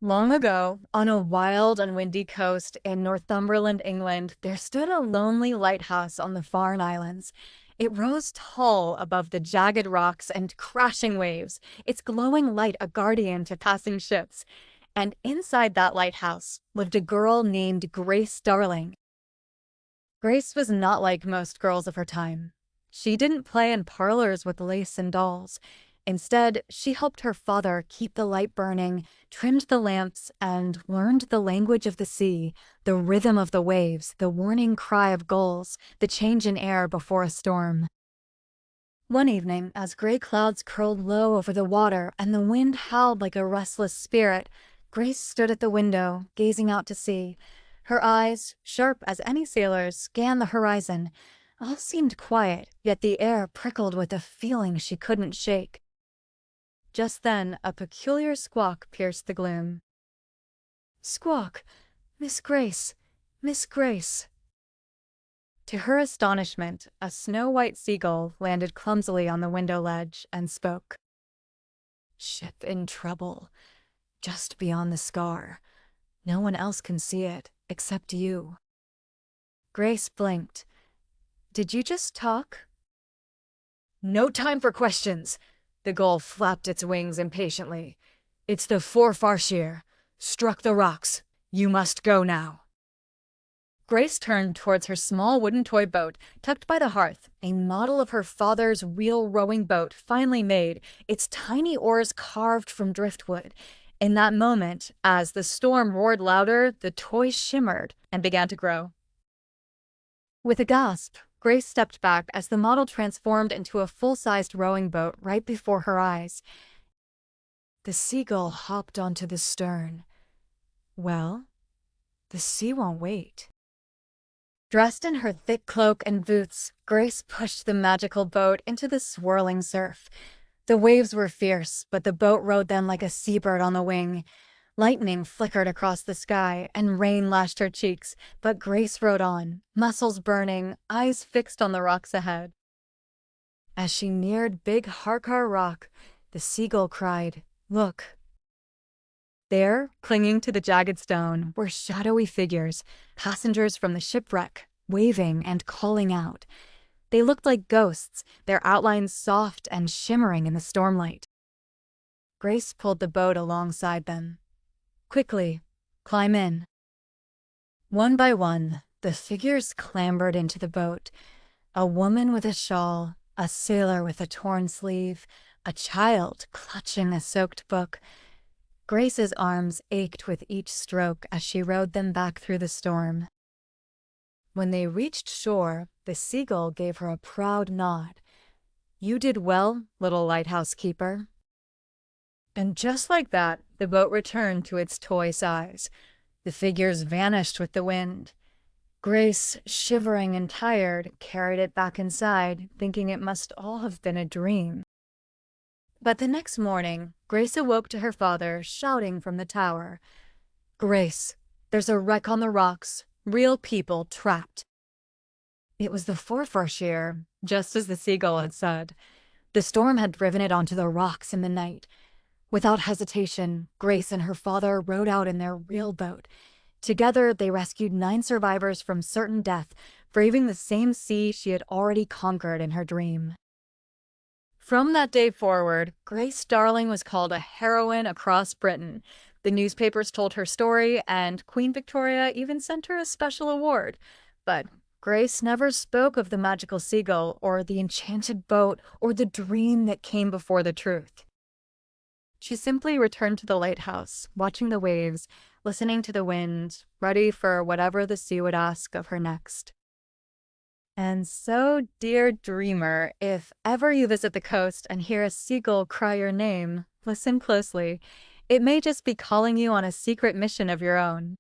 Long ago, on a wild and windy coast in Northumberland, England, there stood a lonely lighthouse on the Farne Islands. It rose tall above the jagged rocks and crashing waves, its glowing light a guardian to passing ships. And inside that lighthouse lived a girl named Grace Darling. Grace was not like most girls of her time. She didn't play in parlors with lace and dolls. Instead, she helped her father keep the light burning, trimmed the lamps, and learned the language of the sea, the rhythm of the waves, the warning cry of gulls, the change in air before a storm. One evening, as gray clouds curled low over the water and the wind howled like a restless spirit, Grace stood at the window, gazing out to sea. Her eyes, sharp as any sailor's, scanned the horizon. All seemed quiet, yet the air prickled with a feeling she couldn't shake. Just then, a peculiar squawk pierced the gloom. "Squawk! Miss Grace! Miss Grace!" To her astonishment, a snow-white seagull landed clumsily on the window ledge and spoke. "Ship in trouble, just beyond the scar. No one else can see it, except you." Grace blinked. "Did you just talk?" "No time for questions." The gull flapped its wings impatiently. "It's the Forfarshire. Struck the rocks. You must go now." Grace turned towards her small wooden toy boat, tucked by the hearth, a model of her father's real rowing boat finely made, its tiny oars carved from driftwood. In that moment, as the storm roared louder, the toy shimmered and began to grow. With a gasp, Grace stepped back as the model transformed into a full-sized rowing boat right before her eyes. The seagull hopped onto the stern. Well, the sea won't wait. Dressed in her thick cloak and boots, Grace pushed the magical boat into the swirling surf. The waves were fierce, but the boat rode them like a seabird on the wing. Lightning flickered across the sky, and rain lashed her cheeks, but Grace rode on, muscles burning, eyes fixed on the rocks ahead. As she neared Big Harkar Rock, the seagull cried, "Look!" There, clinging to the jagged stone, were shadowy figures, passengers from the shipwreck, waving and calling out. They looked like ghosts, their outlines soft and shimmering in the stormlight. Grace pulled the boat alongside them. "Quickly, climb in." One by one, the figures clambered into the boat. A woman with a shawl, a sailor with a torn sleeve, a child clutching a soaked book. Grace's arms ached with each stroke as she rowed them back through the storm. When they reached shore, the seagull gave her a proud nod. "You did well, little lighthouse keeper." And just like that, the boat returned to its toy size. The figures vanished with the wind. Grace, shivering and tired, carried it back inside, thinking it must all have been a dream. But the next morning, Grace awoke to her father shouting from the tower, "Grace, there's a wreck on the rocks. Real people trapped." It was the Forfarshire, just as the seagull had said. The storm had driven it onto the rocks in the night. Without hesitation, Grace and her father rowed out in their real boat. Together, they rescued 9 survivors from certain death, braving the same sea she had already conquered in her dream. From that day forward, Grace Darling was called a heroine across Britain. The newspapers told her story, and Queen Victoria even sent her a special award. But Grace never spoke of the magical seagull, or the enchanted boat, or the dream that came before the truth. She simply returned to the lighthouse, watching the waves, listening to the wind, ready for whatever the sea would ask of her next. And so, dear dreamer, if ever you visit the coast and hear a seagull cry your name, listen closely. It may just be calling you on a secret mission of your own.